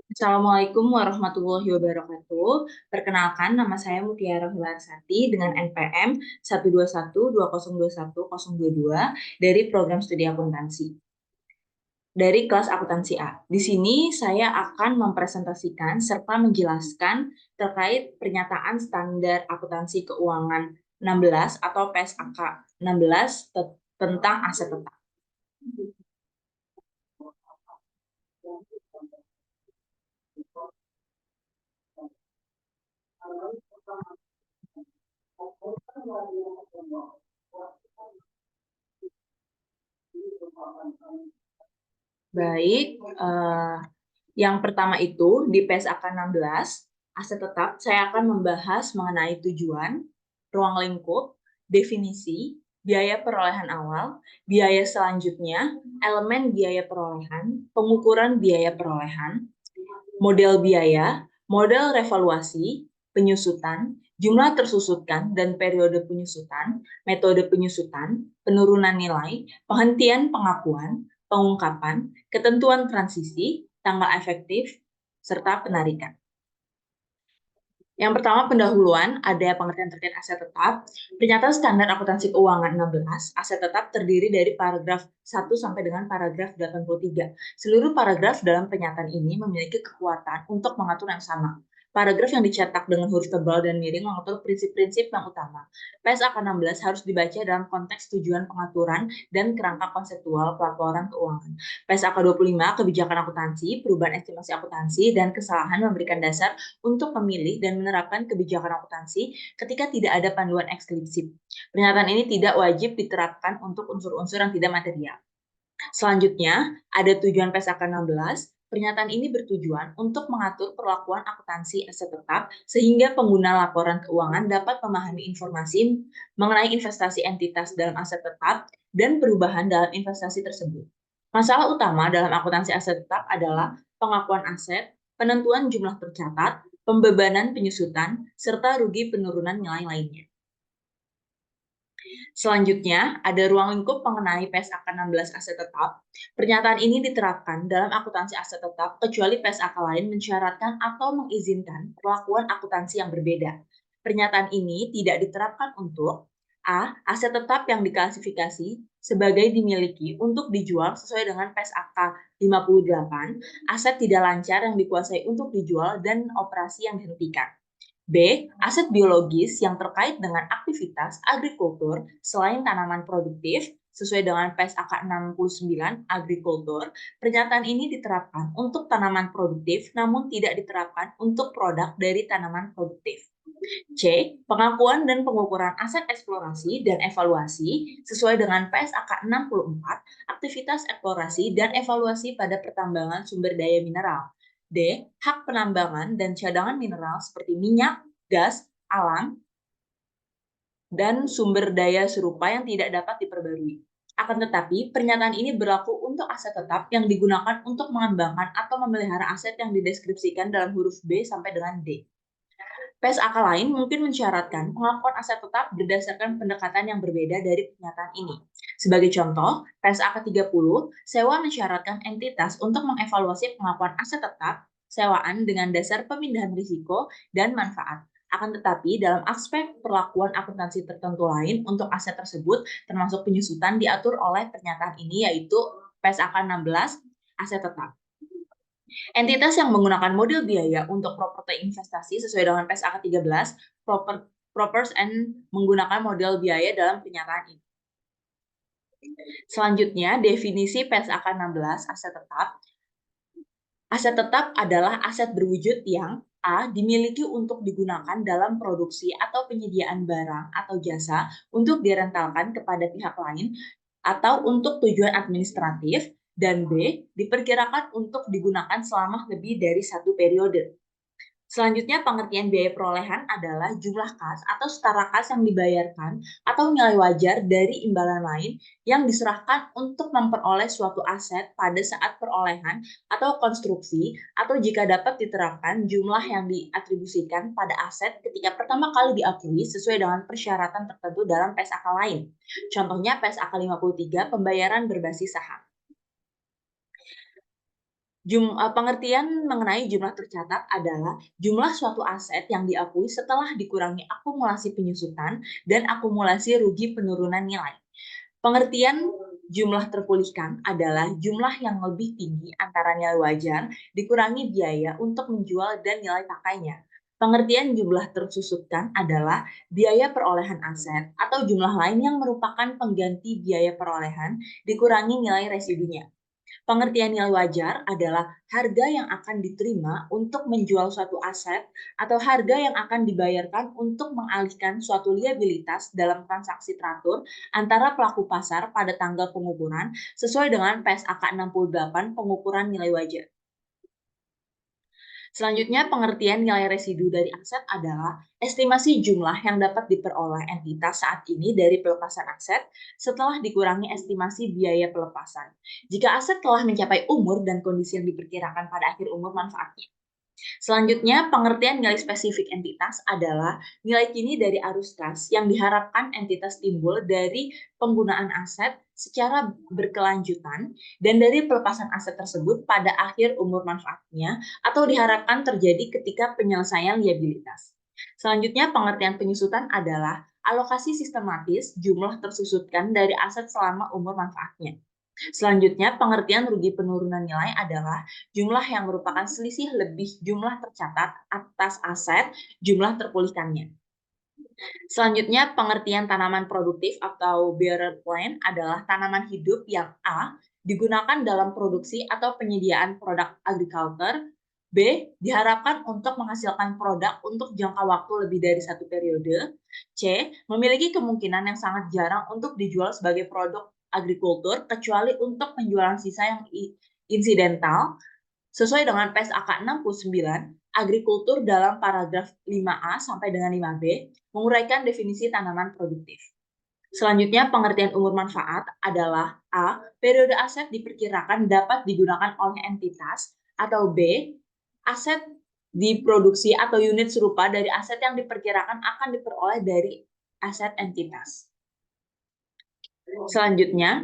Assalamualaikum warahmatullahi wabarakatuh. Perkenalkan, nama saya Mutiara Hularsati dengan NPM 12120210022 dari program studi akuntansi dari kelas akuntansi A. Di sini saya akan mempresentasikan serta menjelaskan terkait pernyataan standar akuntansi keuangan 16 atau PSAK 16 tentang aset tetap. Baik, yang pertama itu di PSAK 16, aset tetap, saya akan membahas mengenai tujuan, ruang lingkup, definisi, biaya perolehan awal, biaya selanjutnya, elemen biaya perolehan, pengukuran biaya perolehan, model biaya, model revaluasi, penyusutan, jumlah tersusutkan dan periode penyusutan, metode penyusutan, penurunan nilai, penghentian pengakuan, pengungkapan, ketentuan transisi, tanggal efektif, serta penarikan. Yang pertama, pendahuluan, ada pengertian terkait aset tetap. Pernyataan standar akuntansi keuangan 16, aset tetap terdiri dari paragraf 1 sampai dengan paragraf 83. Seluruh paragraf dalam pernyataan ini memiliki kekuatan untuk mengatur yang sama. Paragraf yang dicetak dengan huruf tebal dan miring mengatur prinsip-prinsip yang utama. PSAK 16 harus dibaca dalam konteks tujuan pengaturan dan kerangka konseptual pelaporan keuangan. PSAK 25, kebijakan akuntansi, perubahan estimasi akuntansi, dan kesalahan memberikan dasar untuk memilih dan menerapkan kebijakan akuntansi ketika tidak ada panduan eksplisit. Pernyataan ini tidak wajib diterapkan untuk unsur-unsur yang tidak material. Selanjutnya, ada tujuan PSAK 16. Pernyataan ini bertujuan untuk mengatur perlakuan akuntansi aset tetap sehingga pengguna laporan keuangan dapat memahami informasi mengenai investasi entitas dalam aset tetap dan perubahan dalam investasi tersebut. Masalah utama dalam akuntansi aset tetap adalah pengakuan aset, penentuan jumlah tercatat, pembebanan penyusutan, serta rugi penurunan nilai lainnya. Selanjutnya, ada ruang lingkup mengenai PSAK 16 aset tetap. Pernyataan ini diterapkan dalam akuntansi aset tetap kecuali PSAK lain mensyaratkan atau mengizinkan perlakuan akuntansi yang berbeda. Pernyataan ini tidak diterapkan untuk A. Aset tetap yang diklasifikasi sebagai dimiliki untuk dijual sesuai dengan PSAK 58, aset tidak lancar yang dikuasai untuk dijual dan operasi yang dihentikan. B. Aset biologis yang terkait dengan aktivitas agrikultur selain tanaman produktif sesuai dengan PSAK 69 agrikultur. Pernyataan ini diterapkan untuk tanaman produktif namun tidak diterapkan untuk produk dari tanaman produktif. C. Pengakuan dan pengukuran aset eksplorasi dan evaluasi sesuai dengan PSAK 64, aktivitas eksplorasi dan evaluasi pada pertambangan sumber daya mineral. D. Hak penambangan dan cadangan mineral seperti minyak, gas, alam, dan sumber daya serupa yang tidak dapat diperbarui. Akan tetapi, pernyataan ini berlaku untuk aset tetap yang digunakan untuk mengembangkan atau memelihara aset yang dideskripsikan dalam huruf B sampai dengan D. PSAK lain mungkin mensyaratkan pengakuan aset tetap berdasarkan pendekatan yang berbeda dari pernyataan ini. Sebagai contoh, PSAK 30, sewa mensyaratkan entitas untuk mengevaluasi pengakuan aset tetap sewaan dengan dasar pemindahan risiko dan manfaat. Akan tetapi, dalam aspek perlakuan akuntansi tertentu lain untuk aset tersebut, termasuk penyusutan diatur oleh pernyataan ini, yaitu PSAK 16, aset tetap. Entitas yang menggunakan model biaya untuk properti investasi sesuai dengan PSAK 13, propers and menggunakan model biaya dalam pernyataan ini. Selanjutnya, definisi PSAK 16 aset tetap. Aset tetap adalah aset berwujud yang A. Dimiliki untuk digunakan dalam produksi atau penyediaan barang atau jasa untuk direntalkan kepada pihak lain atau untuk tujuan administratif, dan B. Diperkirakan untuk digunakan selama lebih dari satu periode. Selanjutnya, pengertian biaya perolehan adalah jumlah kas atau setara kas yang dibayarkan atau nilai wajar dari imbalan lain yang diserahkan untuk memperoleh suatu aset pada saat perolehan atau konstruksi, atau jika dapat diterapkan jumlah yang diatribusikan pada aset ketika pertama kali diakui sesuai dengan persyaratan tertentu dalam PSAK lain. Contohnya PSAK 53, pembayaran berbasis saham. Pengertian mengenai jumlah tercatat adalah jumlah suatu aset yang diakui setelah dikurangi akumulasi penyusutan dan akumulasi rugi penurunan nilai. Pengertian jumlah terpulihkan adalah jumlah yang lebih tinggi antara nilai wajar dikurangi biaya untuk menjual dan nilai pakainya. Pengertian jumlah tersusutkan adalah biaya perolehan aset atau jumlah lain yang merupakan pengganti biaya perolehan dikurangi nilai residunya. Pengertian nilai wajar adalah harga yang akan diterima untuk menjual suatu aset atau harga yang akan dibayarkan untuk mengalihkan suatu liabilitas dalam transaksi teratur antara pelaku pasar pada tanggal pengukuran sesuai dengan PSAK 68 pengukuran nilai wajar. Selanjutnya, pengertian nilai residu dari aset adalah estimasi jumlah yang dapat diperoleh entitas saat ini dari pelepasan aset setelah dikurangi estimasi biaya pelepasan. Jika aset telah mencapai umur dan kondisi yang diperkirakan pada akhir umur manfaatnya. Selanjutnya, pengertian nilai spesifik entitas adalah nilai kini dari arus kas yang diharapkan entitas timbul dari penggunaan aset secara berkelanjutan dan dari pelepasan aset tersebut pada akhir umur manfaatnya atau diharapkan terjadi ketika penyelesaian liabilitas. Selanjutnya, pengertian penyusutan adalah alokasi sistematis jumlah tersusutkan dari aset selama umur manfaatnya. Selanjutnya, pengertian rugi penurunan nilai adalah jumlah yang merupakan selisih lebih jumlah tercatat atas aset jumlah terpulihkannya. Selanjutnya, pengertian tanaman produktif atau bearer plant adalah tanaman hidup yang A digunakan dalam produksi atau penyediaan produk agriculture, B diharapkan untuk menghasilkan produk untuk jangka waktu lebih dari satu periode, C memiliki kemungkinan yang sangat jarang untuk dijual sebagai produk agrikultur kecuali untuk penjualan sisa yang insidental. Sesuai dengan PSAK 69, agrikultur dalam paragraf 5A sampai dengan 5B menguraikan definisi tanaman produktif. Selanjutnya, pengertian umur manfaat adalah A. Periode aset diperkirakan dapat digunakan oleh entitas, atau B. Aset diproduksi atau unit serupa dari aset yang diperkirakan akan diperoleh dari aset entitas. Selanjutnya,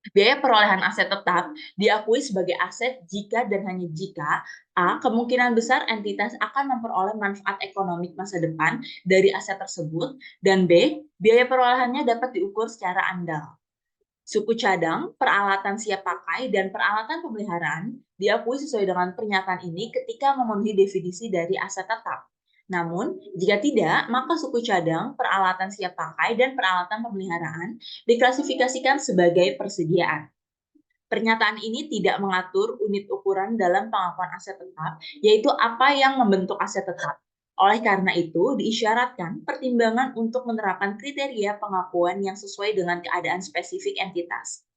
biaya perolehan aset tetap diakui sebagai aset jika dan hanya jika A. Kemungkinan besar entitas akan memperoleh manfaat ekonomi masa depan dari aset tersebut, dan B. Biaya perolehannya dapat diukur secara andal. Suku cadang, peralatan siap pakai, dan peralatan pemeliharaan diakui sesuai dengan pernyataan ini ketika memenuhi definisi dari aset tetap. Namun, jika tidak, maka suku cadang, peralatan siap pakai, dan peralatan pemeliharaan diklasifikasikan sebagai persediaan. Pernyataan ini tidak mengatur unit ukuran dalam pengakuan aset tetap, yaitu apa yang membentuk aset tetap. Oleh karena itu, diisyaratkan pertimbangan untuk menerapkan kriteria pengakuan yang sesuai dengan keadaan spesifik entitas.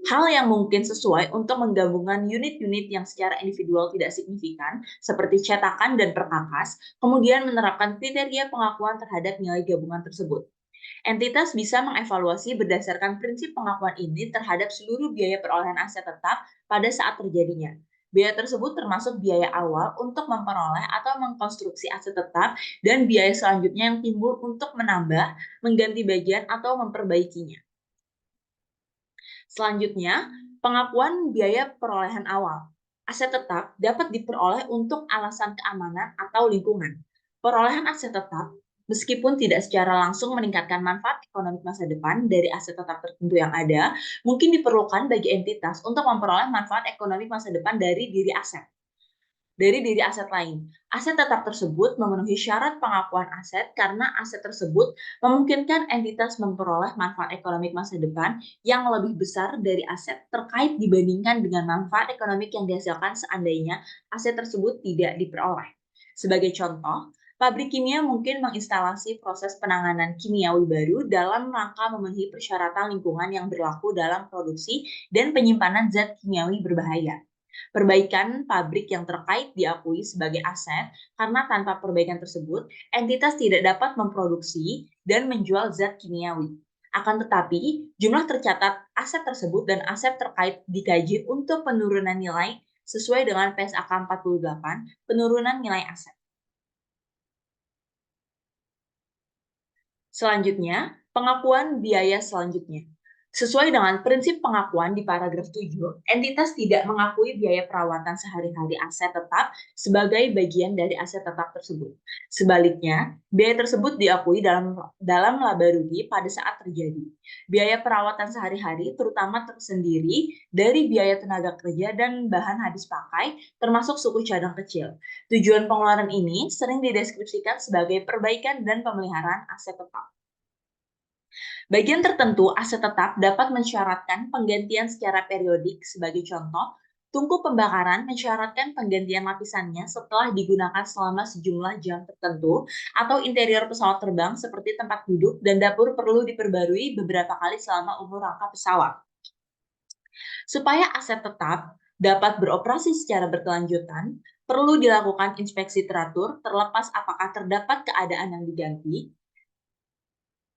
Hal yang mungkin sesuai untuk menggabungkan unit-unit yang secara individual tidak signifikan, seperti cetakan dan perkakas, kemudian menerapkan kriteria pengakuan terhadap nilai gabungan tersebut. Entitas bisa mengevaluasi berdasarkan prinsip pengakuan ini terhadap seluruh biaya perolehan aset tetap pada saat terjadinya. Biaya tersebut termasuk biaya awal untuk memperoleh atau mengkonstruksi aset tetap dan biaya selanjutnya yang timbul untuk menambah, mengganti bagian, atau memperbaikinya. Selanjutnya, pengakuan biaya perolehan awal. Aset tetap dapat diperoleh untuk alasan keamanan atau lingkungan. Perolehan aset tetap, meskipun tidak secara langsung meningkatkan manfaat ekonomi masa depan dari aset tetap tertentu yang ada, mungkin diperlukan bagi entitas untuk memperoleh manfaat ekonomi masa depan dari diri aset lain. Aset tetap tersebut memenuhi syarat pengakuan aset karena aset tersebut memungkinkan entitas memperoleh manfaat ekonomi masa depan yang lebih besar dari aset terkait dibandingkan dengan manfaat ekonomi yang dihasilkan seandainya aset tersebut tidak diperoleh. Sebagai contoh, pabrik kimia mungkin menginstalasi proses penanganan kimiawi baru dalam rangka memenuhi persyaratan lingkungan yang berlaku dalam produksi dan penyimpanan zat kimiawi berbahaya. Perbaikan pabrik yang terkait diakui sebagai aset karena tanpa perbaikan tersebut, entitas tidak dapat memproduksi dan menjual zat kimiawi. Akan tetapi, jumlah tercatat aset tersebut dan aset terkait dikaji untuk penurunan nilai sesuai dengan PSAK 48, penurunan nilai aset. Selanjutnya, pengakuan biaya selanjutnya. Sesuai dengan prinsip pengakuan di paragraf 7, entitas tidak mengakui biaya perawatan sehari-hari aset tetap sebagai bagian dari aset tetap tersebut. Sebaliknya, biaya tersebut diakui dalam laba rugi pada saat terjadi. Biaya perawatan sehari-hari terutama tersendiri dari biaya tenaga kerja dan bahan habis pakai, termasuk suku cadang kecil. Tujuan pengeluaran ini sering dideskripsikan sebagai perbaikan dan pemeliharaan aset tetap. Bagian tertentu aset tetap dapat mensyaratkan penggantian secara periodik. Sebagai contoh, tungku pembakaran mensyaratkan penggantian lapisannya setelah digunakan selama sejumlah jam tertentu, atau interior pesawat terbang seperti tempat duduk dan dapur perlu diperbarui beberapa kali selama umur rangka pesawat. Supaya aset tetap dapat beroperasi secara berkelanjutan, perlu dilakukan inspeksi teratur terlepas apakah terdapat keadaan yang diganti.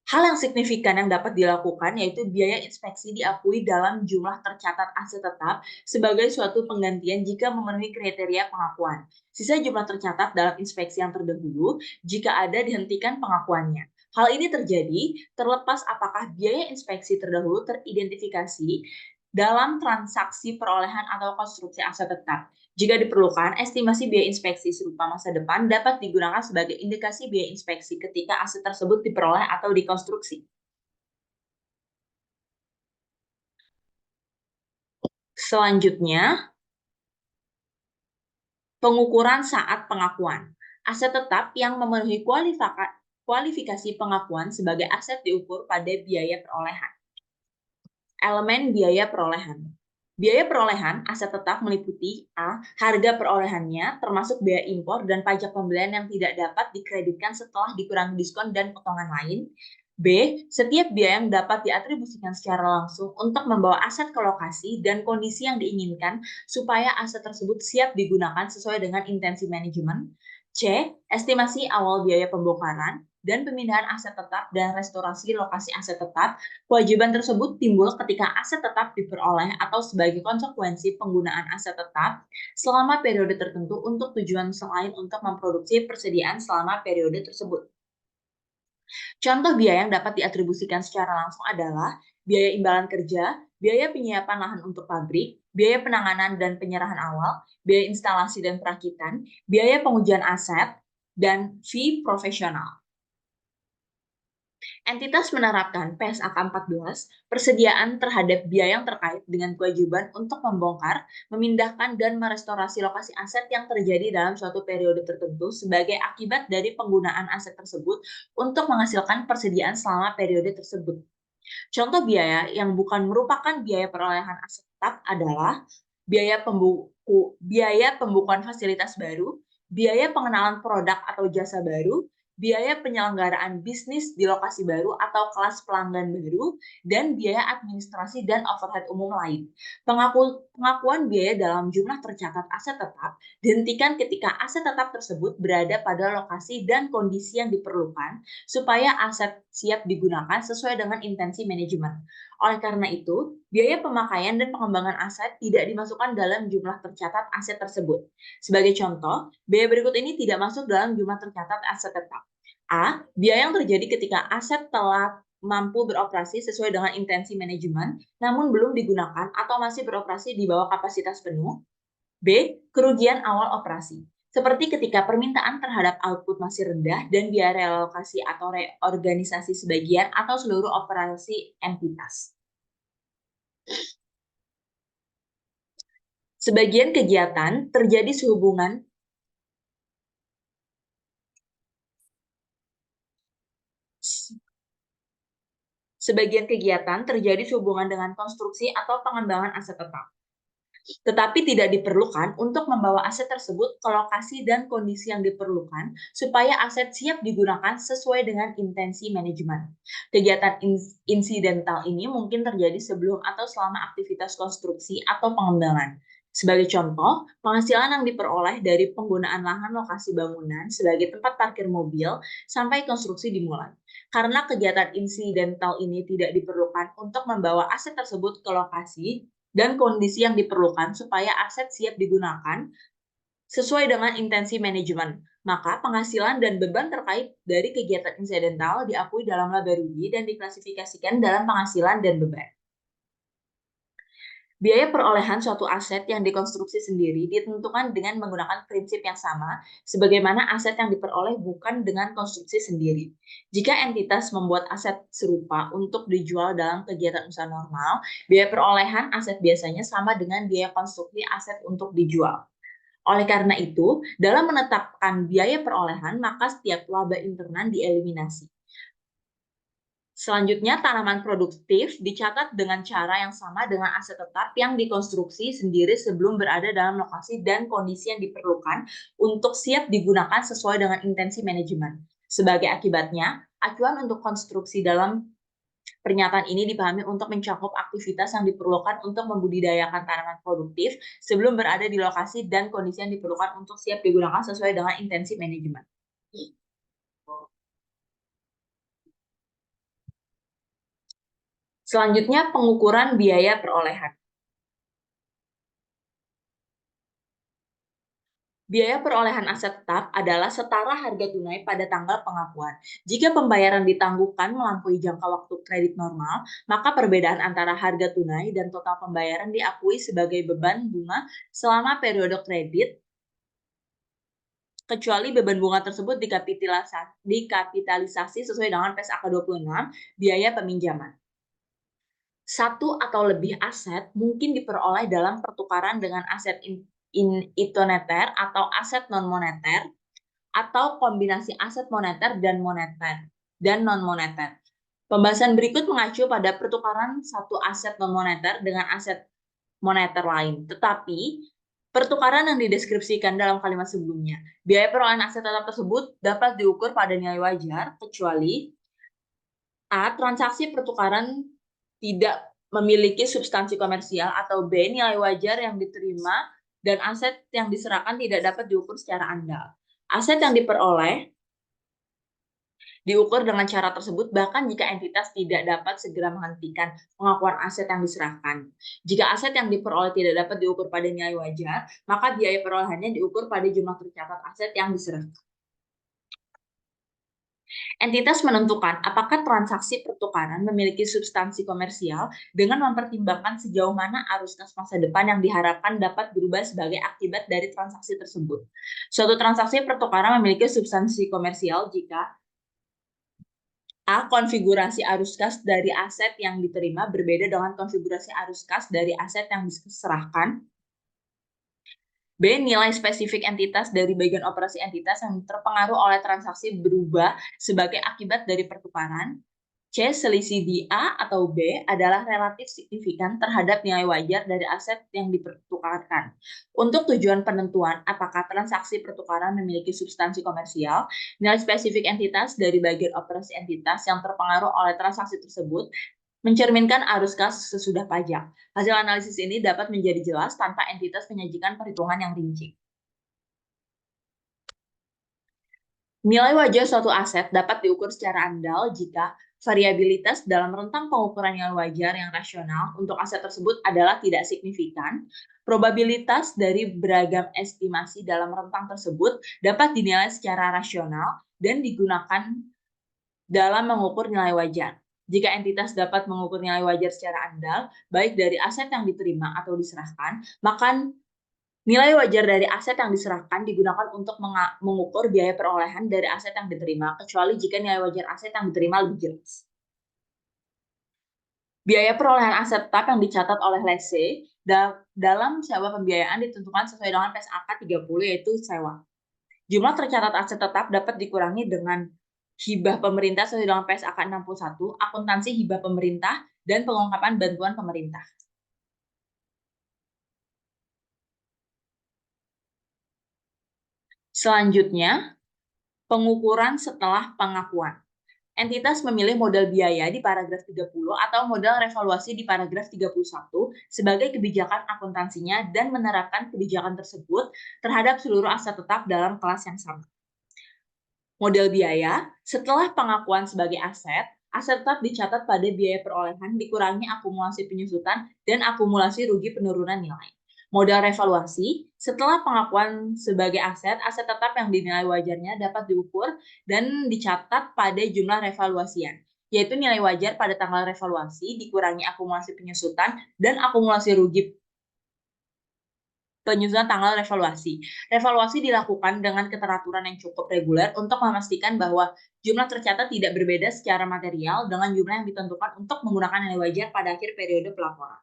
Hal yang signifikan yang dapat dilakukan yaitu biaya inspeksi diakui dalam jumlah tercatat aset tetap sebagai suatu penggantian jika memenuhi kriteria pengakuan. Sisa jumlah tercatat dalam inspeksi yang terdahulu jika ada dihentikan pengakuannya. Hal ini terjadi terlepas apakah biaya inspeksi terdahulu teridentifikasi dalam transaksi perolehan atau konstruksi aset tetap. Jika diperlukan, estimasi biaya inspeksi serupa masa depan dapat digunakan sebagai indikasi biaya inspeksi ketika aset tersebut diperoleh atau dikonstruksi. Selanjutnya, pengukuran saat pengakuan. Aset tetap yang memenuhi kualifikasi pengakuan sebagai aset diukur pada biaya perolehan. Elemen biaya perolehan. Biaya perolehan aset tetap meliputi A. Harga perolehannya, termasuk biaya impor dan pajak pembelian yang tidak dapat dikreditkan setelah dikurangi diskon dan potongan lain. B. Setiap biaya yang dapat diatribusikan secara langsung untuk membawa aset ke lokasi dan kondisi yang diinginkan supaya aset tersebut siap digunakan sesuai dengan intensi manajemen. C. Estimasi awal biaya pembongkaran dan pemindahan aset tetap dan restorasi lokasi aset tetap. Kewajiban tersebut timbul ketika aset tetap diperoleh atau sebagai konsekuensi penggunaan aset tetap selama periode tertentu untuk tujuan selain untuk memproduksi persediaan selama periode tersebut. Contoh biaya yang dapat diatribusikan secara langsung adalah biaya imbalan kerja, biaya penyiapan lahan untuk pabrik, biaya penanganan dan penyerahan awal, biaya instalasi dan perakitan, biaya pengujian aset, dan fee profesional. Entitas menerapkan PSAK 14, persediaan terhadap biaya yang terkait dengan kewajiban untuk membongkar, memindahkan, dan merestorasi lokasi aset yang terjadi dalam suatu periode tertentu sebagai akibat dari penggunaan aset tersebut untuk menghasilkan persediaan selama periode tersebut. Contoh biaya yang bukan merupakan biaya perolehan aset tetap adalah biaya pembukuan fasilitas baru, biaya pengenalan produk atau jasa baru, biaya penyelenggaraan bisnis di lokasi baru atau kelas pelanggan baru, dan biaya administrasi dan overhead umum lain. Pengakuan biaya dalam jumlah tercatat aset tetap dihentikan ketika aset tetap tersebut berada pada lokasi dan kondisi yang diperlukan supaya aset siap digunakan sesuai dengan intensi manajemen. Oleh karena itu, biaya pemakaian dan pengembangan aset tidak dimasukkan dalam jumlah tercatat aset tersebut. Sebagai contoh, biaya berikut ini tidak masuk dalam jumlah tercatat aset tetap. A. Biaya yang terjadi ketika aset telah mampu beroperasi sesuai dengan intensi manajemen, namun belum digunakan atau masih beroperasi di bawah kapasitas penuh. B. Kerugian awal operasi, seperti ketika permintaan terhadap output masih rendah dan biaya relokasi atau reorganisasi sebagian atau seluruh operasi entitas. Sebagian kegiatan terjadi sehubungan dengan konstruksi atau pengembangan aset tetap, tetapi tidak diperlukan untuk membawa aset tersebut ke lokasi dan kondisi yang diperlukan supaya aset siap digunakan sesuai dengan intensi manajemen. Kegiatan insidental ini mungkin terjadi sebelum atau selama aktivitas konstruksi atau pengembangan. Sebagai contoh, penghasilan yang diperoleh dari penggunaan lahan lokasi bangunan sebagai tempat parkir mobil sampai konstruksi dimulai. Karena kegiatan insidental ini tidak diperlukan untuk membawa aset tersebut ke lokasi dan kondisi yang diperlukan supaya aset siap digunakan sesuai dengan intensi manajemen. Maka penghasilan dan beban terkait dari kegiatan insidental diakui dalam laba rugi dan diklasifikasikan dalam penghasilan dan beban. Biaya perolehan suatu aset yang dikonstruksi sendiri ditentukan dengan menggunakan prinsip yang sama, sebagaimana aset yang diperoleh bukan dengan konstruksi sendiri. Jika entitas membuat aset serupa untuk dijual dalam kegiatan usaha normal, biaya perolehan aset biasanya sama dengan biaya konstruksi aset untuk dijual. Oleh karena itu, dalam menetapkan biaya perolehan, maka setiap laba internal dieliminasi. Selanjutnya, tanaman produktif dicatat dengan cara yang sama dengan aset tetap yang dikonstruksi sendiri sebelum berada dalam lokasi dan kondisi yang diperlukan untuk siap digunakan sesuai dengan intensi manajemen. Sebagai akibatnya, acuan untuk konstruksi dalam pernyataan ini dipahami untuk mencakup aktivitas yang diperlukan untuk membudidayakan tanaman produktif sebelum berada di lokasi dan kondisi yang diperlukan untuk siap digunakan sesuai dengan intensi manajemen. Selanjutnya, pengukuran biaya perolehan. Biaya perolehan aset tetap adalah setara harga tunai pada tanggal pengakuan. Jika pembayaran ditangguhkan melampaui jangka waktu kredit normal, maka perbedaan antara harga tunai dan total pembayaran diakui sebagai beban bunga selama periode kredit, kecuali beban bunga tersebut dikapitalisasi sesuai dengan PSAK 26, biaya peminjaman. Satu atau lebih aset mungkin diperoleh dalam pertukaran dengan aset itoneter atau aset non-moneter, atau kombinasi aset moneter dan non-moneter. Pembahasan berikut mengacu pada pertukaran satu aset non-moneter dengan aset moneter lain. Tetapi, pertukaran yang dideskripsikan dalam kalimat sebelumnya, biaya perolehan aset tetap tersebut dapat diukur pada nilai wajar, kecuali A. Transaksi pertukaran tidak memiliki substansi komersial, atau B. Nilai wajar yang diterima dan aset yang diserahkan tidak dapat diukur secara andal. Aset yang diperoleh diukur dengan cara tersebut bahkan jika entitas tidak dapat segera menghentikan pengakuan aset yang diserahkan. Jika aset yang diperoleh tidak dapat diukur pada nilai wajar, maka biaya perolehannya diukur pada jumlah tercatat aset yang diserahkan. Entitas menentukan apakah transaksi pertukaran memiliki substansi komersial dengan mempertimbangkan sejauh mana arus kas masa depan yang diharapkan dapat berubah sebagai akibat dari transaksi tersebut. Suatu transaksi pertukaran memiliki substansi komersial jika A. Konfigurasi arus kas dari aset yang diterima berbeda dengan konfigurasi arus kas dari aset yang diserahkan. B. Nilai spesifik entitas dari bagian operasi entitas yang terpengaruh oleh transaksi berubah sebagai akibat dari pertukaran. C. Selisih di A atau B adalah relatif signifikan terhadap nilai wajar dari aset yang dipertukarkan. Untuk tujuan penentuan apakah transaksi pertukaran memiliki substansi komersial, nilai spesifik entitas dari bagian operasi entitas yang terpengaruh oleh transaksi tersebut mencerminkan arus kas sesudah pajak. Hasil analisis ini dapat menjadi jelas tanpa entitas menyajikan perhitungan yang rinci. Nilai wajar suatu aset dapat diukur secara andal jika variabilitas dalam rentang pengukuran nilai wajar yang rasional untuk aset tersebut adalah tidak signifikan. Probabilitas dari beragam estimasi dalam rentang tersebut dapat dinilai secara rasional dan digunakan dalam mengukur nilai wajar. Jika entitas dapat mengukur nilai wajar secara andal, baik dari aset yang diterima atau diserahkan, maka nilai wajar dari aset yang diserahkan digunakan untuk mengukur biaya perolehan dari aset yang diterima, kecuali jika nilai wajar aset yang diterima lebih jelas. Biaya perolehan aset tetap yang dicatat oleh Lese dalam sewa pembiayaan ditentukan sesuai dengan PSAK 30, yaitu sewa. Jumlah tercatat aset tetap dapat dikurangi dengan hibah pemerintah sesuai dengan PSAK 61, akuntansi hibah pemerintah, dan pengungkapan bantuan pemerintah. Selanjutnya, pengukuran setelah pengakuan. Entitas memilih modal biaya di paragraf 30 atau modal revaluasi di paragraf 31 sebagai kebijakan akuntansinya dan menerapkan kebijakan tersebut terhadap seluruh aset tetap dalam kelas yang sama. Modal biaya, setelah pengakuan sebagai aset tetap dicatat pada biaya perolehan dikurangi akumulasi penyusutan dan akumulasi rugi penurunan nilai. Modal revaluasi, setelah pengakuan sebagai aset tetap yang dinilai wajarnya dapat diukur dan dicatat pada jumlah revaluasian. yaitu nilai wajar pada tanggal revaluasi dikurangi akumulasi penyusutan dan akumulasi rugi penyusunan tanggal revaluasi. Revaluasi dilakukan dengan keteraturan yang cukup reguler untuk memastikan bahwa jumlah tercatat tidak berbeda secara material dengan jumlah yang ditentukan untuk menggunakan nilai wajar pada akhir periode pelaporan.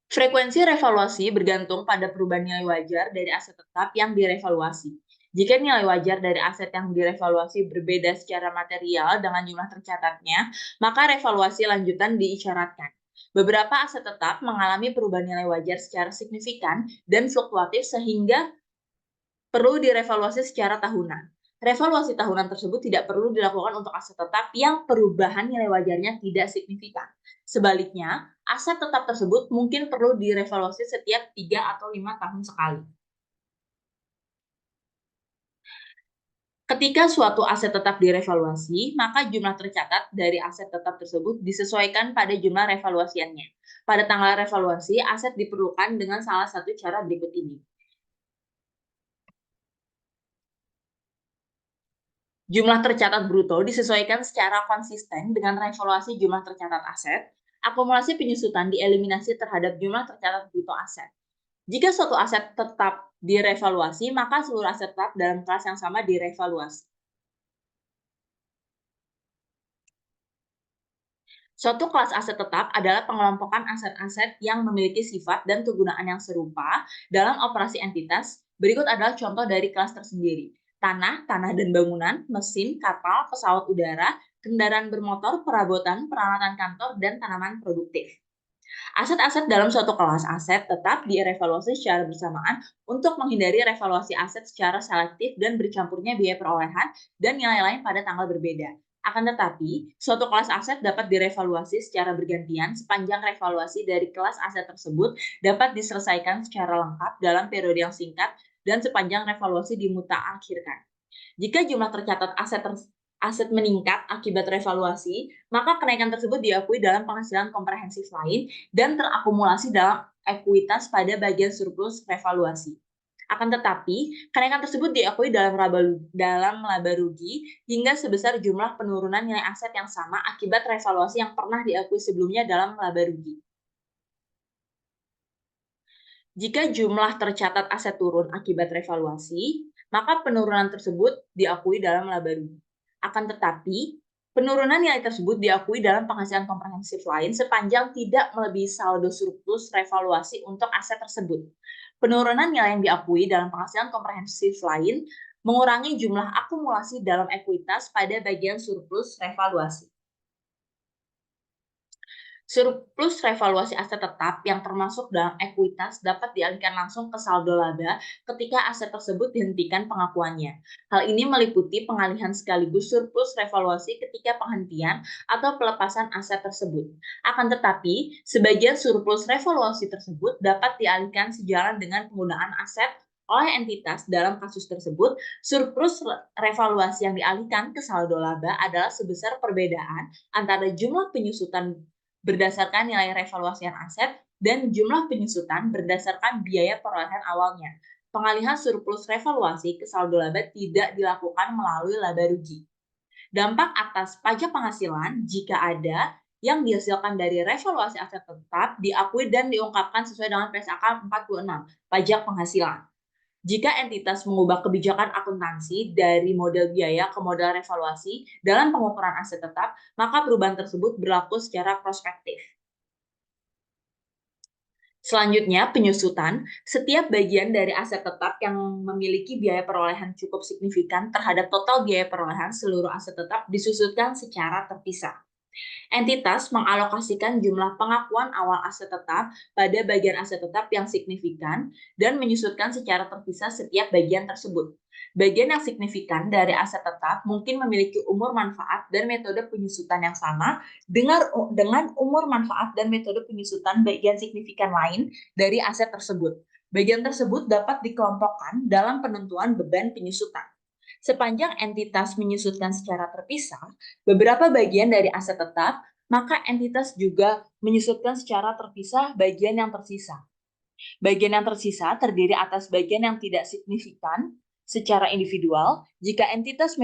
Frekuensi revaluasi bergantung pada perubahan nilai wajar dari aset tetap yang direvaluasi. Jika nilai wajar dari aset yang direvaluasi berbeda secara material dengan jumlah tercatatnya, maka revaluasi lanjutan diisyaratkan. Beberapa aset tetap mengalami perubahan nilai wajar secara signifikan dan fluktuatif sehingga perlu direvaluasi secara tahunan. Revaluasi tahunan tersebut tidak perlu dilakukan untuk aset tetap yang perubahan nilai wajarnya tidak signifikan. Sebaliknya, aset tetap tersebut mungkin perlu direvaluasi setiap 3 atau 5 tahun sekali. Ketika suatu aset tetap direvaluasi, maka jumlah tercatat dari aset tetap tersebut disesuaikan pada jumlah revaluasiannya. Pada tanggal revaluasi, aset diperlukan dengan salah satu cara berikut ini. Jumlah tercatat bruto disesuaikan secara konsisten dengan revaluasi jumlah tercatat aset. Akumulasi penyusutan dieliminasi terhadap jumlah tercatat bruto aset. Jika suatu aset tetap direvaluasi, maka seluruh aset tetap dalam kelas yang sama direvaluasi. Suatu kelas aset tetap adalah pengelompokan aset-aset yang memiliki sifat dan kegunaan yang serupa dalam operasi entitas. Berikut adalah contoh dari kelas tersendiri. Tanah, tanah dan bangunan, mesin, kapal, pesawat udara, kendaraan bermotor, perabotan, peralatan kantor, dan tanaman produktif. Aset-aset dalam suatu kelas aset tetap direvaluasi secara bersamaan untuk menghindari revaluasi aset secara selektif dan bercampurnya biaya perolehan dan nilai lain pada tanggal berbeda. Akan tetapi, suatu kelas aset dapat direvaluasi secara bergantian sepanjang revaluasi dari kelas aset tersebut dapat diselesaikan secara lengkap dalam periode yang singkat dan sepanjang revaluasi dimutaakhirkan. Jika jumlah tercatat aset meningkat akibat revaluasi, maka kenaikan tersebut diakui dalam penghasilan komprehensif lain dan terakumulasi dalam ekuitas pada bagian surplus revaluasi. Akan tetapi, kenaikan tersebut diakui dalam laba rugi hingga sebesar jumlah penurunan nilai aset yang sama akibat revaluasi yang pernah diakui sebelumnya dalam laba rugi. Jika jumlah tercatat aset turun akibat revaluasi, maka penurunan tersebut diakui dalam laba rugi. Akan tetapi, penurunan nilai tersebut diakui dalam penghasilan komprehensif lain sepanjang tidak melebihi saldo surplus revaluasi untuk aset tersebut. Penurunan nilai yang diakui dalam penghasilan komprehensif lain mengurangi jumlah akumulasi dalam ekuitas pada bagian surplus revaluasi. Surplus revaluasi aset tetap yang termasuk dalam ekuitas dapat dialihkan langsung ke saldo laba ketika aset tersebut dihentikan pengakuannya. Hal ini meliputi pengalihan sekaligus surplus revaluasi ketika penghentian atau pelepasan aset tersebut. Akan tetapi, sebagian surplus revaluasi tersebut dapat dialihkan sejalan dengan penggunaan aset oleh entitas. Dalam kasus tersebut, surplus revaluasi yang dialihkan ke saldo laba adalah sebesar perbedaan antara jumlah penyusutan berdasarkan nilai revaluasian aset dan jumlah penyusutan berdasarkan biaya perolehan awalnya. Pengalihan surplus revaluasi ke saldo laba tidak dilakukan melalui laba rugi. Dampak atas pajak penghasilan jika ada yang dihasilkan dari revaluasi aset tetap diakui dan diungkapkan sesuai dengan PSAK 46, pajak penghasilan. Jika entitas mengubah kebijakan akuntansi dari model biaya ke model revaluasi dalam pengukuran aset tetap, maka perubahan tersebut berlaku secara prospektif. Selanjutnya, penyusutan. Setiap bagian dari aset tetap yang memiliki biaya perolehan cukup signifikan terhadap total biaya perolehan seluruh aset tetap disusutkan secara terpisah. Entitas mengalokasikan jumlah pengakuan awal aset tetap pada bagian aset tetap yang signifikan dan menyusutkan secara terpisah setiap bagian tersebut. Bagian yang signifikan dari aset tetap mungkin memiliki umur manfaat dan metode penyusutan yang sama dengan umur manfaat dan metode penyusutan bagian signifikan lain dari aset tersebut. Bagian tersebut dapat dikelompokkan dalam penentuan beban penyusutan. Sepanjang entitas menyusutkan secara terpisah beberapa bagian dari aset tetap, maka entitas juga menyusutkan secara terpisah bagian yang tersisa. Bagian yang tersisa terdiri atas bagian yang tidak signifikan Secara individual, jika entitas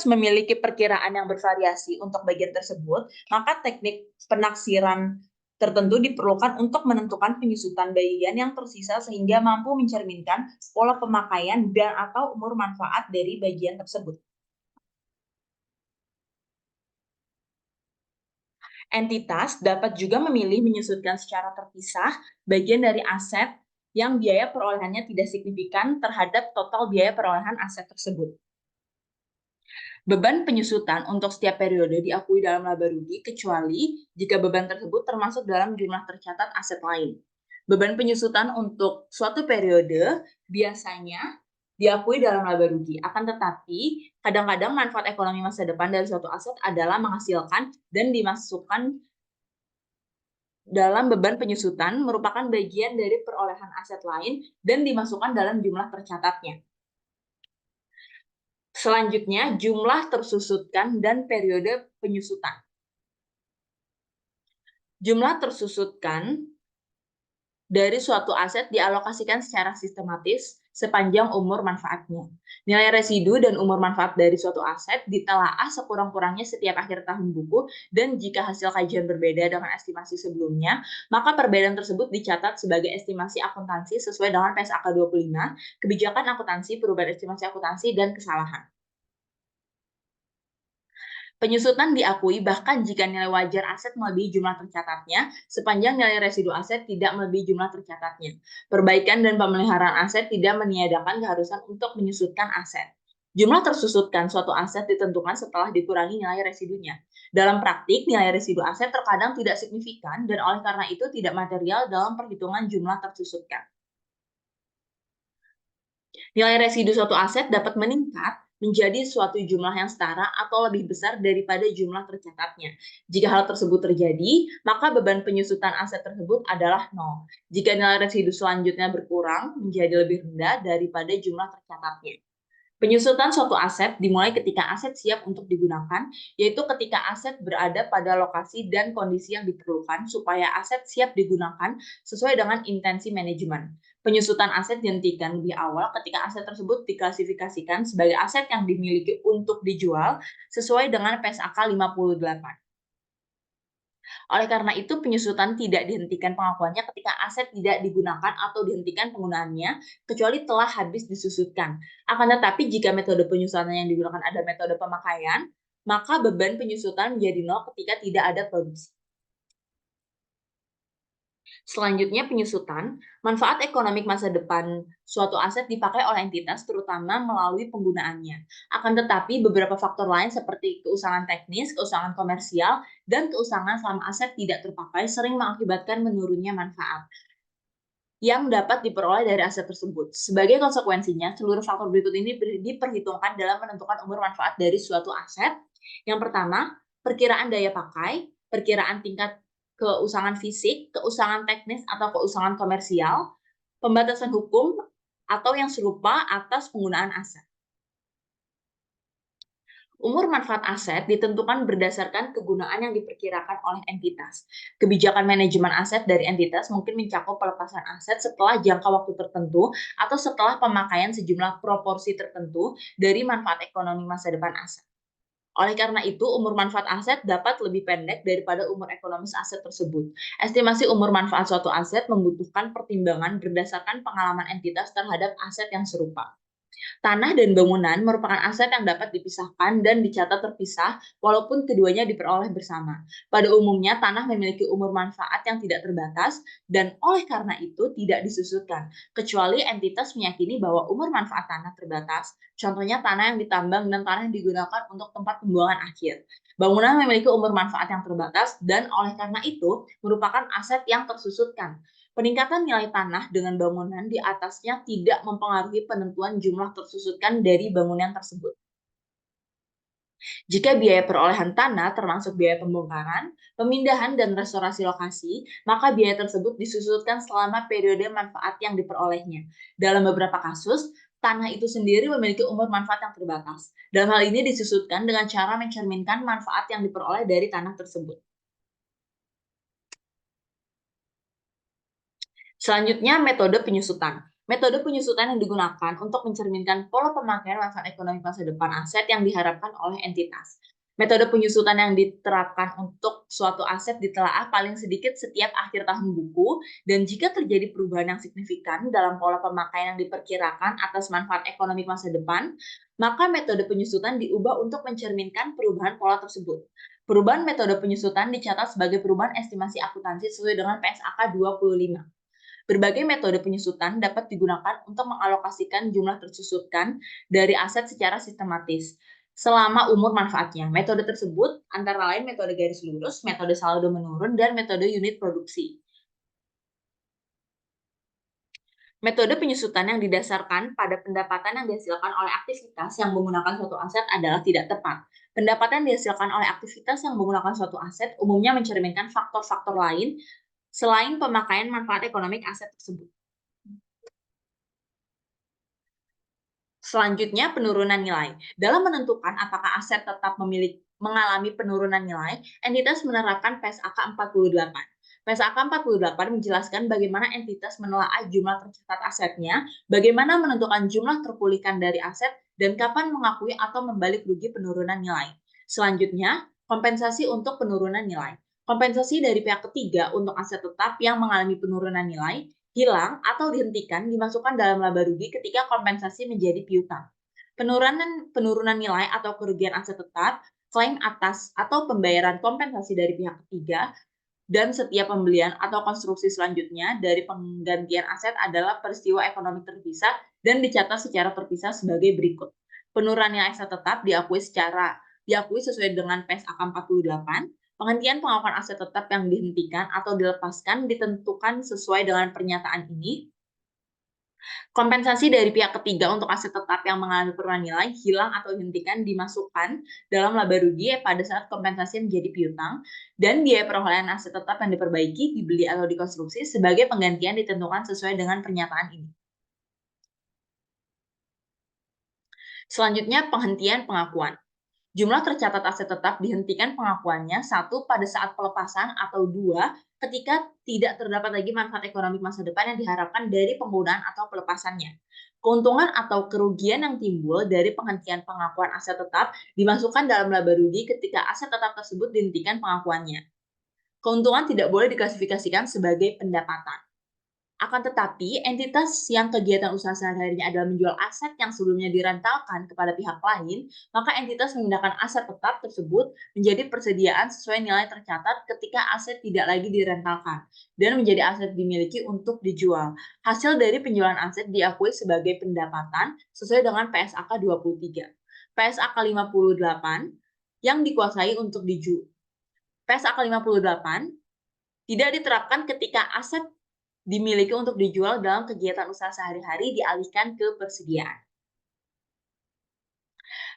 memiliki perkiraan yang bervariasi untuk bagian tersebut, maka teknik penaksiran tertentu diperlukan untuk menentukan penyusutan bagian yang tersisa sehingga mampu mencerminkan pola pemakaian dan atau umur manfaat dari bagian tersebut. Entitas dapat juga memilih menyusutkan secara terpisah bagian dari aset yang biaya perolehannya tidak signifikan terhadap total biaya perolehan aset tersebut. Beban penyusutan untuk setiap periode diakui dalam laba rugi kecuali jika beban tersebut termasuk dalam jumlah tercatat aset lain. Beban penyusutan untuk suatu periode biasanya diakui dalam laba rugi. Akan tetapi, kadang-kadang manfaat ekonomi masa depan dari suatu aset adalah menghasilkan dan dimasukkan dalam beban penyusutan merupakan bagian dari perolehan aset lain dan dimasukkan dalam jumlah tercatatnya. Selanjutnya, jumlah tersusutkan dan periode penyusutan. Jumlah tersusutkan dari suatu aset dialokasikan secara sistematis sepanjang umur manfaatnya. Nilai residu dan umur manfaat dari suatu aset ditelaah sekurang-kurangnya setiap akhir tahun buku, dan jika hasil kajian berbeda dengan estimasi sebelumnya, maka perbedaan tersebut dicatat sebagai estimasi akuntansi sesuai dengan PSAK 25, Kebijakan Akuntansi, Perubahan Estimasi Akuntansi, dan Kesalahan. Penyusutan diakui bahkan jika nilai wajar aset melebihi jumlah tercatatnya, sepanjang nilai residu aset tidak melebihi jumlah tercatatnya. Perbaikan dan pemeliharaan aset tidak meniadakan keharusan untuk menyusutkan aset. Jumlah tersusutkan suatu aset ditentukan setelah dikurangi nilai residunya. Dalam praktik, nilai residu aset terkadang tidak signifikan dan oleh karena itu tidak material dalam perhitungan jumlah tersusutkan. Nilai residu suatu aset dapat meningkat menjadi suatu jumlah yang setara atau lebih besar daripada jumlah tercatatnya. Jika hal tersebut terjadi, maka beban penyusutan aset tersebut adalah 0. Jika nilai residu selanjutnya berkurang menjadi lebih rendah daripada jumlah tercatatnya. Penyusutan suatu aset dimulai ketika aset siap untuk digunakan, yaitu ketika aset berada pada lokasi dan kondisi yang diperlukan supaya aset siap digunakan sesuai dengan intensi manajemen. Penyusutan aset dihentikan lebih awal ketika aset tersebut diklasifikasikan sebagai aset yang dimiliki untuk dijual sesuai dengan PSAK 58. Oleh karena itu, penyusutan tidak dihentikan pengakuannya ketika aset tidak digunakan atau dihentikan penggunaannya, kecuali telah habis disusutkan. Akan tetapi, jika metode penyusutan yang digunakan ada metode pemakaian, maka beban penyusutan menjadi 0 ketika tidak ada produksi. Selanjutnya, penyusutan. Manfaat ekonomi masa depan suatu aset dipakai oleh entitas terutama melalui penggunaannya. Akan tetapi, beberapa faktor lain seperti keusangan teknis, keusangan komersial, dan keusangan selama aset tidak terpakai sering mengakibatkan menurunnya manfaat yang dapat diperoleh dari aset tersebut. Sebagai konsekuensinya, seluruh faktor berikut ini diperhitungkan dalam menentukan umur manfaat dari suatu aset. Yang pertama, perkiraan daya pakai, perkiraan tingkat keusangan fisik, keusangan teknis atau keusangan komersial, pembatasan hukum atau yang serupa atas penggunaan aset. Umur manfaat aset ditentukan berdasarkan kegunaan yang diperkirakan oleh entitas. Kebijakan manajemen aset dari entitas mungkin mencakup pelepasan aset setelah jangka waktu tertentu atau setelah pemakaian sejumlah proporsi tertentu dari manfaat ekonomi masa depan aset. Oleh karena itu, umur manfaat aset dapat lebih pendek daripada umur ekonomis aset tersebut. Estimasi umur manfaat suatu aset membutuhkan pertimbangan berdasarkan pengalaman entitas terhadap aset yang serupa. Tanah dan bangunan merupakan aset yang dapat dipisahkan dan dicatat terpisah walaupun keduanya diperoleh bersama. Pada umumnya, tanah memiliki umur manfaat yang tidak terbatas dan oleh karena itu tidak disusutkan, kecuali entitas meyakini bahwa umur manfaat tanah terbatas, contohnya tanah yang ditambang dan tanah yang digunakan untuk tempat pembuangan akhir. Bangunan memiliki umur manfaat yang terbatas dan oleh karena itu merupakan aset yang tersusutkan. Peningkatan nilai tanah dengan bangunan di atasnya tidak mempengaruhi penentuan jumlah tersusutkan dari bangunan tersebut. Jika biaya perolehan tanah termasuk biaya pembongkaran, pemindahan, dan restorasi lokasi, maka biaya tersebut disusutkan selama periode manfaat yang diperolehnya. Dalam beberapa kasus, tanah itu sendiri memiliki umur manfaat yang terbatas. Dalam hal ini disusutkan dengan cara mencerminkan manfaat yang diperoleh dari tanah tersebut. Selanjutnya, metode penyusutan. Metode penyusutan yang digunakan untuk mencerminkan pola pemakaian manfaat ekonomi masa depan aset yang diharapkan oleh entitas. Metode penyusutan yang diterapkan untuk suatu aset ditelaah paling sedikit setiap akhir tahun buku, dan jika terjadi perubahan yang signifikan dalam pola pemakaian yang diperkirakan atas manfaat ekonomi masa depan, maka metode penyusutan diubah untuk mencerminkan perubahan pola tersebut. Perubahan metode penyusutan dicatat sebagai perubahan estimasi akuntansi sesuai dengan PSAK 25. Berbagai metode penyusutan dapat digunakan untuk mengalokasikan jumlah tersusutkan dari aset secara sistematis selama umur manfaatnya. Metode tersebut antara lain metode garis lurus, metode saldo menurun, dan metode unit produksi. Metode penyusutan yang didasarkan pada pendapatan yang dihasilkan oleh aktivitas yang menggunakan suatu aset adalah tidak tepat. Pendapatan yang dihasilkan oleh aktivitas yang menggunakan suatu aset umumnya mencerminkan faktor-faktor lain selain pemakaian manfaat ekonomi aset tersebut. Selanjutnya, penurunan nilai. Dalam menentukan apakah aset tetap mengalami penurunan nilai, entitas menerapkan PSAK 48. PSAK 48 menjelaskan bagaimana entitas menelaah jumlah tercatat asetnya, bagaimana menentukan jumlah terpulihkan dari aset, dan kapan mengakui atau membalik rugi penurunan nilai. Selanjutnya, kompensasi untuk penurunan nilai. Kompensasi dari pihak ketiga untuk aset tetap yang mengalami penurunan nilai hilang atau dihentikan dimasukkan dalam laba rugi ketika kompensasi menjadi piutang. Penurunan nilai atau kerugian aset tetap, klaim atas atau pembayaran kompensasi dari pihak ketiga, dan setiap pembelian atau konstruksi selanjutnya dari penggantian aset adalah peristiwa ekonomi terpisah dan dicatat secara terpisah sebagai berikut. Penurunan nilai aset tetap diakui sesuai dengan PSAK 48. Penghentian pengakuan aset tetap yang dihentikan atau dilepaskan ditentukan sesuai dengan pernyataan ini. Kompensasi dari pihak ketiga untuk aset tetap yang mengalami penurunan nilai hilang atau dihentikan dimasukkan dalam laba rugi pada saat kompensasi menjadi piutang, dan biaya perolehan aset tetap yang diperbaiki, dibeli atau dikonstruksi sebagai penggantian ditentukan sesuai dengan pernyataan ini. Selanjutnya, penghentian pengakuan. Jumlah tercatat aset tetap dihentikan pengakuannya, 1 pada saat pelepasan, atau 2 ketika tidak terdapat lagi manfaat ekonomi masa depan yang diharapkan dari penggunaan atau pelepasannya. Keuntungan atau kerugian yang timbul dari penghentian pengakuan aset tetap dimasukkan dalam laba rugi ketika aset tetap tersebut dihentikan pengakuannya. Keuntungan tidak boleh diklasifikasikan sebagai pendapatan. Akan tetapi, entitas yang kegiatan usaha sehari-harinya adalah menjual aset yang sebelumnya direntalkan kepada pihak lain, maka entitas memindahkan aset tetap tersebut menjadi persediaan sesuai nilai tercatat ketika aset tidak lagi direntalkan dan menjadi aset dimiliki untuk dijual. Hasil dari penjualan aset diakui sebagai pendapatan sesuai dengan PSAK 23. PSAK 58 yang dikuasai untuk dijual. PSAK 58 tidak diterapkan ketika aset dimiliki untuk dijual dalam kegiatan usaha sehari-hari dialihkan ke persediaan.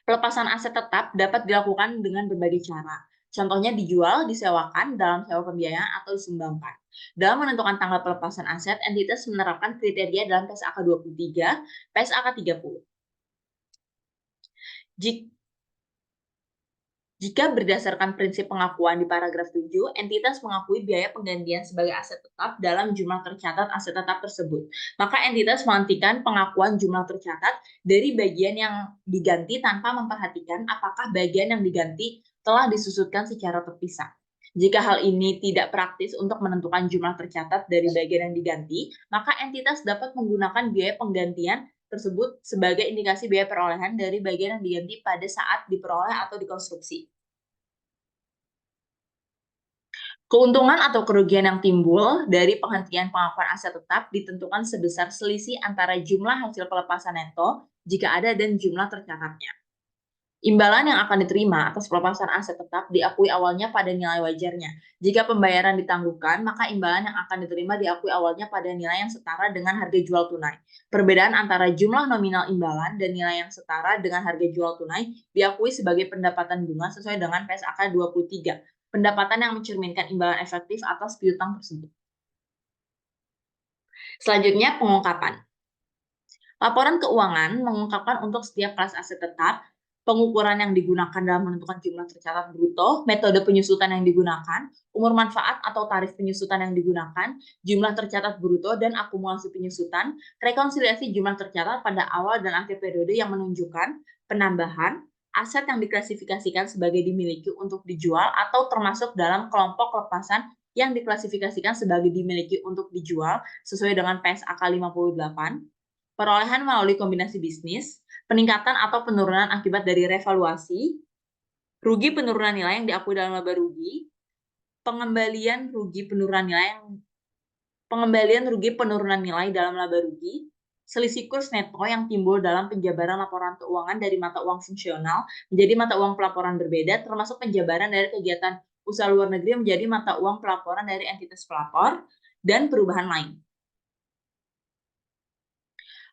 Pelepasan aset tetap dapat dilakukan dengan berbagai cara. Contohnya dijual, disewakan dalam sewa pembiayaan, atau disumbangkan. Dalam menentukan tanggal pelepasan aset, entitas menerapkan kriteria dalam PSAK 23, PSAK 30. Jika berdasarkan prinsip pengakuan di paragraf 7, entitas mengakui biaya penggantian sebagai aset tetap dalam jumlah tercatat aset tetap tersebut. Maka entitas menghentikan pengakuan jumlah tercatat dari bagian yang diganti tanpa memperhatikan apakah bagian yang diganti telah disusutkan secara terpisah. Jika hal ini tidak praktis untuk menentukan jumlah tercatat dari bagian yang diganti, maka entitas dapat menggunakan biaya penggantian tersebut sebagai indikasi biaya perolehan dari bagian yang diganti pada saat diperoleh atau dikonstruksi. Keuntungan atau kerugian yang timbul dari penghentian pengakuan aset tetap ditentukan sebesar selisih antara jumlah hasil pelepasan neto jika ada dan jumlah tercatatnya. Imbalan yang akan diterima atas pelepasan aset tetap diakui awalnya pada nilai wajarnya. Jika pembayaran ditangguhkan, maka imbalan yang akan diterima diakui awalnya pada nilai yang setara dengan harga jual tunai. Perbedaan antara jumlah nominal imbalan dan nilai yang setara dengan harga jual tunai diakui sebagai pendapatan bunga sesuai dengan PSAK 23, pendapatan yang mencerminkan imbalan efektif atas piutang tersebut. Selanjutnya, pengungkapan. Laporan keuangan mengungkapkan untuk setiap kelas aset tetap pengukuran yang digunakan dalam menentukan jumlah tercatat bruto, metode penyusutan yang digunakan, umur manfaat atau tarif penyusutan yang digunakan, jumlah tercatat bruto dan akumulasi penyusutan, rekonsiliasi jumlah tercatat pada awal dan akhir periode yang menunjukkan penambahan, aset yang diklasifikasikan sebagai dimiliki untuk dijual atau termasuk dalam kelompok lepasan yang diklasifikasikan sebagai dimiliki untuk dijual sesuai dengan PSAK 58, perolehan melalui kombinasi bisnis, peningkatan atau penurunan akibat dari revaluasi, rugi penurunan nilai yang diakui dalam laba rugi, pengembalian rugi penurunan nilai dalam laba rugi, selisih kurs neto yang timbul dalam penjabaran laporan keuangan dari mata uang fungsional menjadi mata uang pelaporan berbeda, termasuk penjabaran dari kegiatan usaha luar negeri menjadi mata uang pelaporan dari entitas pelapor, dan perubahan lain.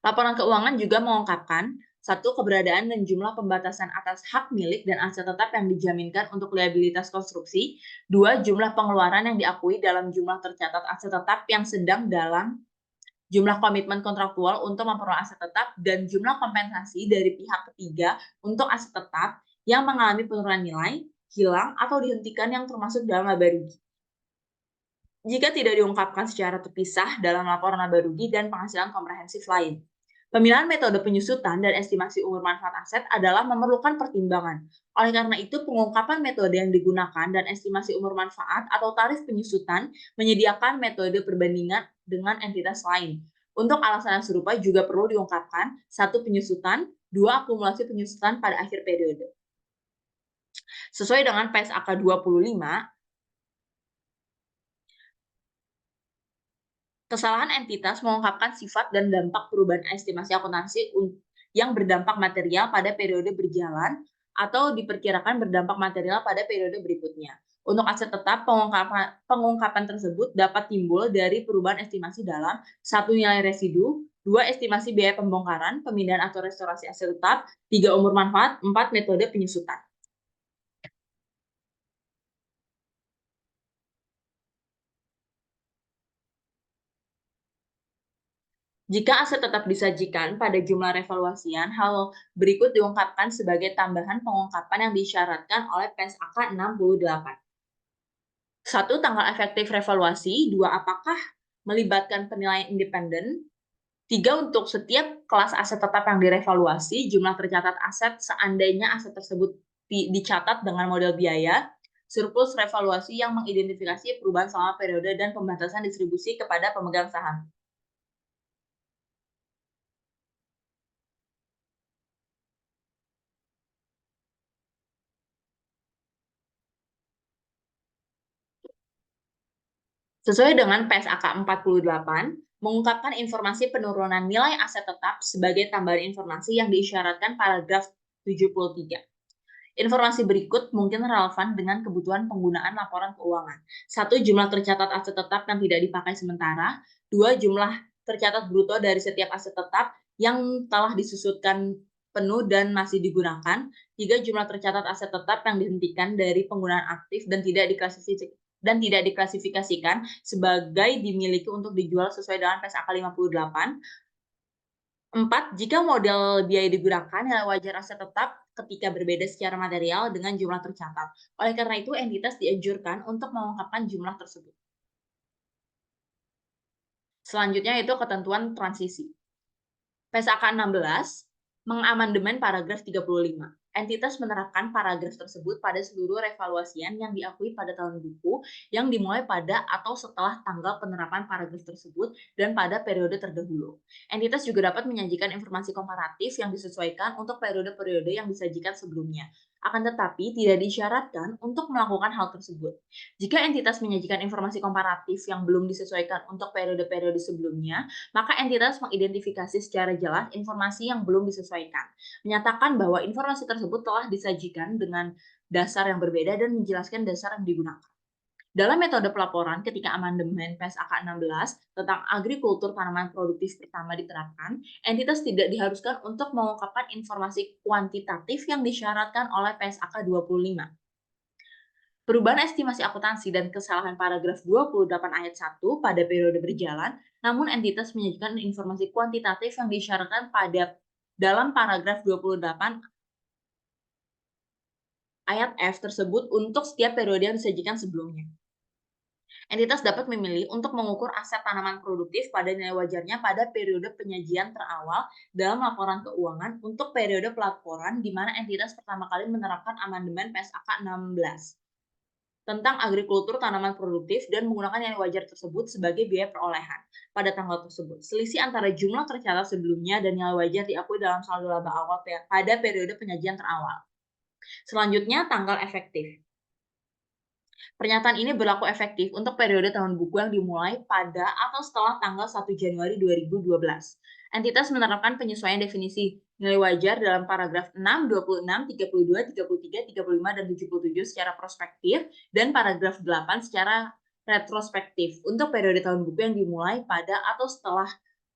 Laporan keuangan juga mengungkapkan satu, keberadaan dan jumlah pembatasan atas hak milik dan aset tetap yang dijaminkan untuk liabilitas konstruksi. Dua, jumlah pengeluaran yang diakui dalam jumlah tercatat aset tetap yang sedang dalam jumlah komitmen kontraktual untuk memperoleh aset tetap dan jumlah kompensasi dari pihak ketiga untuk aset tetap yang mengalami penurunan nilai, hilang, atau dihentikan yang termasuk dalam laba rugi. Jika tidak diungkapkan secara terpisah dalam laporan laba rugi dan penghasilan komprehensif lain. Pemilihan metode penyusutan dan estimasi umur manfaat aset adalah memerlukan pertimbangan. Oleh karena itu, pengungkapan metode yang digunakan dan estimasi umur manfaat atau tarif penyusutan menyediakan metode perbandingan dengan entitas lain. Untuk alasan yang serupa juga perlu diungkapkan satu, penyusutan, dua, akumulasi penyusutan pada akhir periode. Sesuai dengan PSAK 25, kesalahan entitas mengungkapkan sifat dan dampak perubahan estimasi akuntansi yang berdampak material pada periode berjalan atau diperkirakan berdampak material pada periode berikutnya. Untuk aset tetap, pengungkapan tersebut dapat timbul dari perubahan estimasi dalam satu, nilai residu, dua, estimasi biaya pembongkaran, pemindahan atau restorasi aset tetap, tiga, umur manfaat, empat, metode penyusutan. Jika aset tetap disajikan pada jumlah revaluasian, hal berikut diungkapkan sebagai tambahan pengungkapan yang disyaratkan oleh PSAK 68. 1. Tanggal efektif revaluasi. 2. Apakah melibatkan penilaian independen. 3. Untuk setiap kelas aset tetap yang direvaluasi, jumlah tercatat aset seandainya aset tersebut dicatat dengan model biaya, surplus revaluasi yang mengidentifikasi perubahan selama periode dan pembatasan distribusi kepada pemegang saham. Sesuai dengan PSAK 48, mengungkapkan informasi penurunan nilai aset tetap sebagai tambahan informasi yang diisyaratkan paragraf 73. Informasi berikut mungkin relevan dengan kebutuhan penggunaan laporan keuangan. 1. Jumlah tercatat aset tetap yang tidak dipakai sementara. 2. Jumlah tercatat bruto dari setiap aset tetap yang telah disusutkan penuh dan masih digunakan. 3. Jumlah tercatat aset tetap yang dihentikan dari penggunaan aktif dan tidak diklasifikasikan sebagai dimiliki untuk dijual sesuai dengan PSAK 58. 4. Jika model biaya digunakan, nilai wajar aset tetap ketika berbeda secara material dengan jumlah tercatat. Oleh karena itu, entitas dianjurkan untuk mengungkapkan jumlah tersebut. Selanjutnya itu ketentuan transisi. PSAK 16 mengamandemen paragraf 35. Entitas menerapkan paragraf tersebut pada seluruh revaluasian yang diakui pada tahun buku yang dimulai pada atau setelah tanggal penerapan paragraf tersebut dan pada periode terdahulu. Entitas juga dapat menyajikan informasi komparatif yang disesuaikan untuk periode-periode yang disajikan sebelumnya. Akan tetapi, tidak disyaratkan untuk melakukan hal tersebut. Jika entitas menyajikan informasi komparatif yang belum disesuaikan untuk periode-periode sebelumnya, maka entitas mengidentifikasi secara jelas informasi yang belum disesuaikan, menyatakan bahwa informasi tersebut telah disajikan dengan dasar yang berbeda dan menjelaskan dasar yang digunakan. Dalam metode pelaporan ketika amandemen PSAK 16 tentang agrikultur tanaman produktif pertama diterapkan, entitas tidak diharuskan untuk mengungkapkan informasi kuantitatif yang disyaratkan oleh PSAK 25. Perubahan estimasi akuntansi dan kesalahan paragraf 28 ayat 1 pada periode berjalan, namun entitas menyajikan informasi kuantitatif yang disyaratkan dalam paragraf 28 ayat F tersebut untuk setiap periode yang disajikan sebelumnya. Entitas dapat memilih untuk mengukur aset tanaman produktif pada nilai wajarnya pada periode penyajian terawal dalam laporan keuangan untuk periode pelaporan di mana entitas pertama kali menerapkan amandemen PSAK 16 tentang agrikultur tanaman produktif dan menggunakan nilai wajar tersebut sebagai biaya perolehan pada tanggal tersebut. Selisih antara jumlah tercatat sebelumnya dan nilai wajar diakui dalam saldo laba awal pada periode penyajian terawal. Selanjutnya, tanggal efektif. Pernyataan ini berlaku efektif untuk periode tahun buku yang dimulai pada atau setelah tanggal 1 Januari 2012. Entitas menerapkan penyesuaian definisi nilai wajar dalam paragraf 6, 26, 32, 33, 35, dan 77 secara prospektif dan paragraf 8 secara retrospektif untuk periode tahun buku yang dimulai pada atau setelah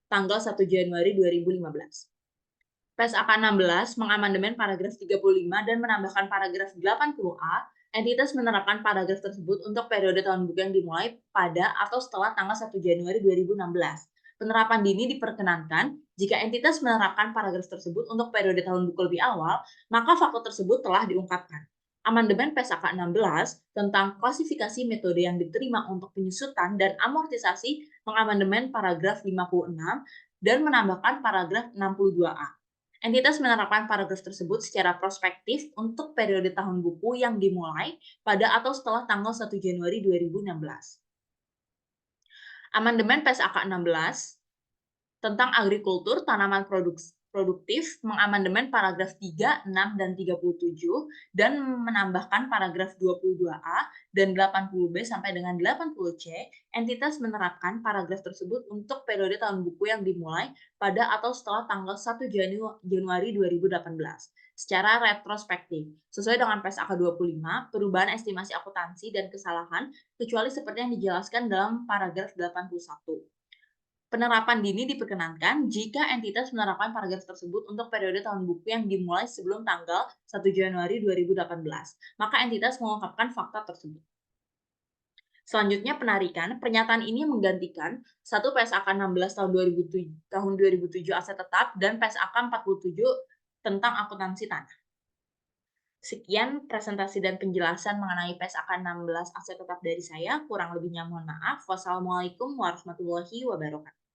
tanggal 1 Januari 2015. PSAK 16 mengamandemen paragraf 35 dan menambahkan paragraf 80A. Entitas menerapkan paragraf tersebut untuk periode tahun buku yang dimulai pada atau setelah tanggal 1 Januari 2016. Penerapan dini diperkenankan jika entitas menerapkan paragraf tersebut untuk periode tahun buku lebih awal, maka fakta tersebut telah diungkapkan. Amandemen PSAK 16 tentang klasifikasi metode yang diterima untuk penyusutan dan amortisasi mengamandemen paragraf 56 dan menambahkan paragraf 62A. Entitas menerapkan paragraf tersebut secara prospektif untuk periode tahun buku yang dimulai pada atau setelah tanggal 1 Januari 2016. Amandemen PSAK 16 tentang agrikultur tanaman produktif mengamandemen paragraf 3, 6, dan 37 dan menambahkan paragraf 22A dan 80B sampai dengan 80C. Entitas menerapkan paragraf tersebut untuk periode tahun buku yang dimulai pada atau setelah tanggal 1 Januari 2018 secara retrospektif. Sesuai dengan PSAK 25, perubahan estimasi akuntansi dan kesalahan kecuali seperti yang dijelaskan dalam paragraf 81. Penerapan dini diperkenankan jika entitas menerapkan paragraf tersebut untuk periode tahun buku yang dimulai sebelum tanggal 1 Januari 2018. Maka entitas mengungkapkan fakta tersebut. Selanjutnya penarikan. Pernyataan ini menggantikan 1 PSAK 16 tahun 2007 aset tetap dan PSAK 47 tentang akuntansi tanah. Sekian presentasi dan penjelasan mengenai PSAK 16 aset tetap dari saya. Kurang lebihnya mohon maaf. Wassalamualaikum warahmatullahi wabarakatuh.